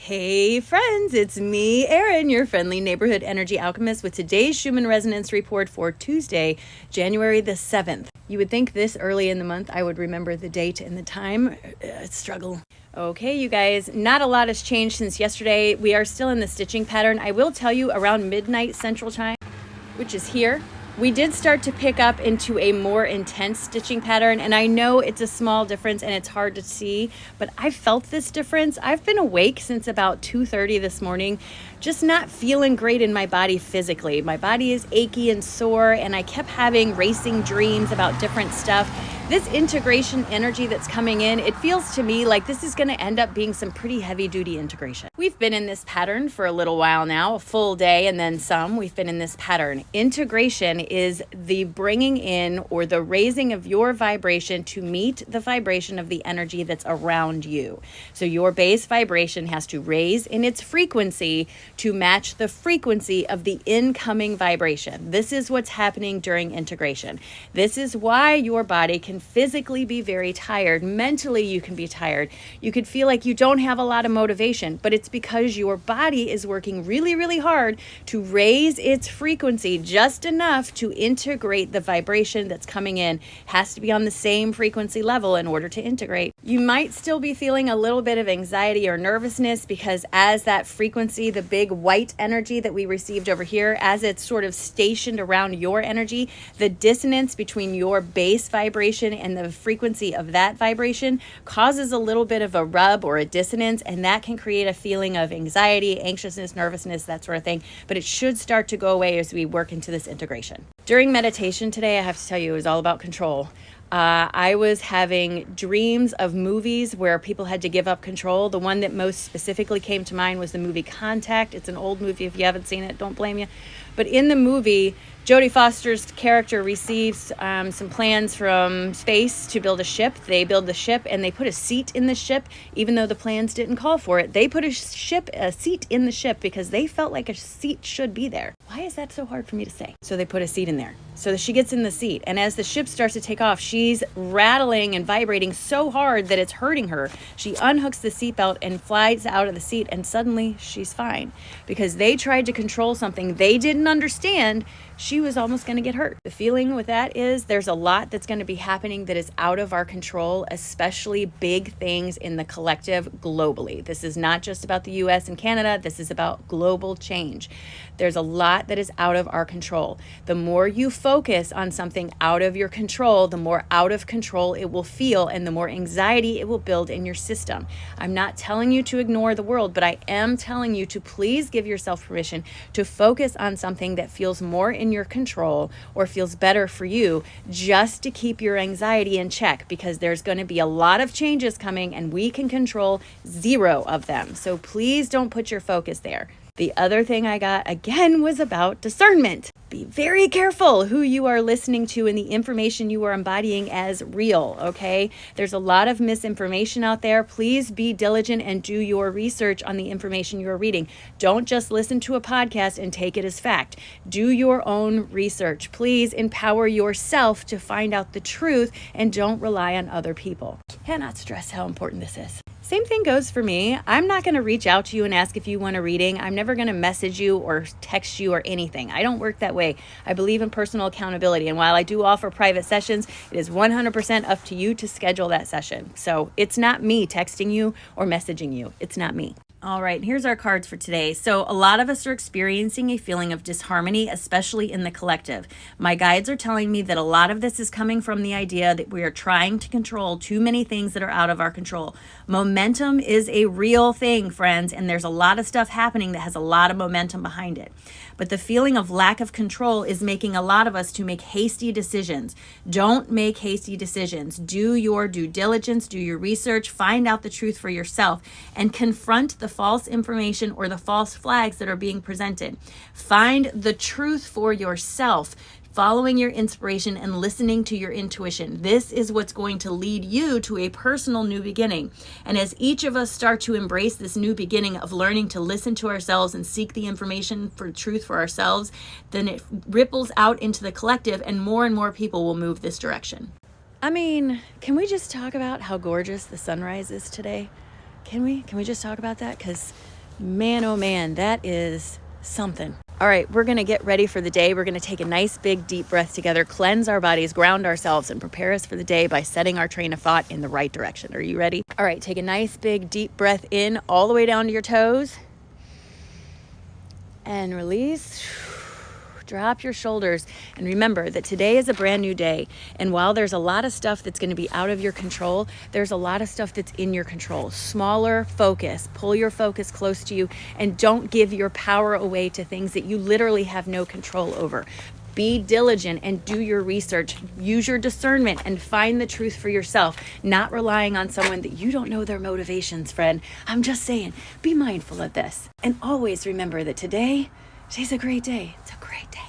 Hey friends, it's me, Erin, your friendly neighborhood energy alchemist with today's Schumann resonance report for Tuesday, January the 7th. You would think this early in the month I would remember the date and the time. Struggle. Okay, you guys, not a lot has changed since yesterday. We are still in the stitching pattern. I will tell you around midnight Central Time, which is here, we did start to pick up into a more intense stitching pattern, and I know it's a small difference and it's hard to see, but I felt this difference. I've been awake since about 2:30 this morning, just not feeling great in my body physically. My body is achy and sore, and I kept having racing dreams about different stuff. This integration energy that's coming in, it feels to me like this is going to end up being some pretty heavy-duty integration. We've been in this pattern for a little while now, a full day and then some. We've been in this pattern. Integration is the bringing in or the raising of your vibration to meet the vibration of the energy that's around you. So your base vibration has to raise in its frequency to match the frequency of the incoming vibration. This is what's happening during integration. This is why your body can physically be very tired. Mentally, you can be tired. You could feel like you don't have a lot of motivation, but it's because your body is working really, really hard to raise its frequency just enough to integrate the vibration that's coming in. Has to be on the same frequency level in order to integrate. You might still be feeling a little bit of anxiety or nervousness because as that frequency, the big white energy that we received over here, as it's sort of stationed around your energy, the dissonance between your base vibration and the frequency of that vibration causes a little bit of a rub or a dissonance, and that can create a feeling of anxiety, anxiousness, nervousness, that sort of thing. But it should start to go away as we work into this integration. During meditation today, I have to tell you, it was all about control. I was having dreams of movies where people had to give up control. The one that most specifically came to mind was the movie Contact. It's an old movie. If you haven't seen it, don't blame you. But in the movie, Jodie Foster's character receives some plans from space to build a ship. They build the ship and they put a seat in the ship, even though the plans didn't call for it. They put a seat in the ship because they felt like a seat should be there. Why is that so hard for me to say? So they put a seat in there. So she gets in the seat, and as the ship starts to take off, she's rattling and vibrating so hard that it's hurting her. She unhooks the seatbelt and flies out of the seat, and suddenly she's fine. Because they tried to control something they didn't understand, she was almost going to get hurt. The feeling with that is there's a lot that's going to be happening that is out of our control, especially big things in the collective globally. This is not just about the US and Canada. This is about global change. There's a lot that is out of our control. The more you focus on something out of your control, the more out of control it will feel and the more anxiety it will build in your system. I'm not telling you to ignore the world, but I am telling you to please give yourself permission to focus on something that feels more in your control or feels better for you, just to keep your anxiety in check, because there's going to be a lot of changes coming and we can control 0 of them. So please don't put your focus there. The other thing I got, again, was about discernment. Be very careful who you are listening to and the information you are embodying as real, okay? There's a lot of misinformation out there. Please be diligent and do your research on the information you are reading. Don't just listen to a podcast and take it as fact. Do your own research. Please empower yourself to find out the truth and don't rely on other people. Cannot stress how important this is. Same thing goes for me. I'm not going to reach out to you and ask if you want a reading. I'm never going to message you or text you or anything. I don't work that way. I believe in personal accountability. And while I do offer private sessions, it is 100% up to you to schedule that session. So it's not me texting you or messaging you. It's not me. All right, here's our cards for today. So a lot of us are experiencing a feeling of disharmony, especially in the collective. My guides are telling me that a lot of this is coming from the idea that we are trying to control too many things that are out of our control. Momentum is a real thing, friends, and there's a lot of stuff happening that has a lot of momentum behind it. But the feeling of lack of control is making a lot of us to make hasty decisions. Don't make hasty decisions. Do your due diligence, do your research, find out the truth for yourself, and confront the false information or the false flags that are being presented. Find the truth for yourself. Following your inspiration and listening to your intuition. This is what's going to lead you to a personal new beginning. And as each of us start to embrace this new beginning of learning to listen to ourselves and seek the information for truth for ourselves, then it ripples out into the collective and more people will move this direction. I mean, can we just talk about how gorgeous the sunrise is today? Can we just talk about that? Because Man, oh man, that is something. All right, we're going to get ready for the day. We're going to take a nice big deep breath together, cleanse our bodies, ground ourselves, and prepare us for the day by setting our train of thought in the right direction. Are you ready? All right, take a nice big deep breath in all the way down to your toes. And release. Drop your shoulders. And remember that today is a brand new day. And while there's a lot of stuff that's going to be out of your control, there's a lot of stuff that's in your control. Smaller focus. Pull your focus close to you and don't give your power away to things that you literally have no control over. Be diligent and do your research. Use your discernment and find the truth for yourself, not relying on someone that you don't know their motivations, friend. I'm just saying, be mindful of this. And always remember that today's a great day. It's a great day.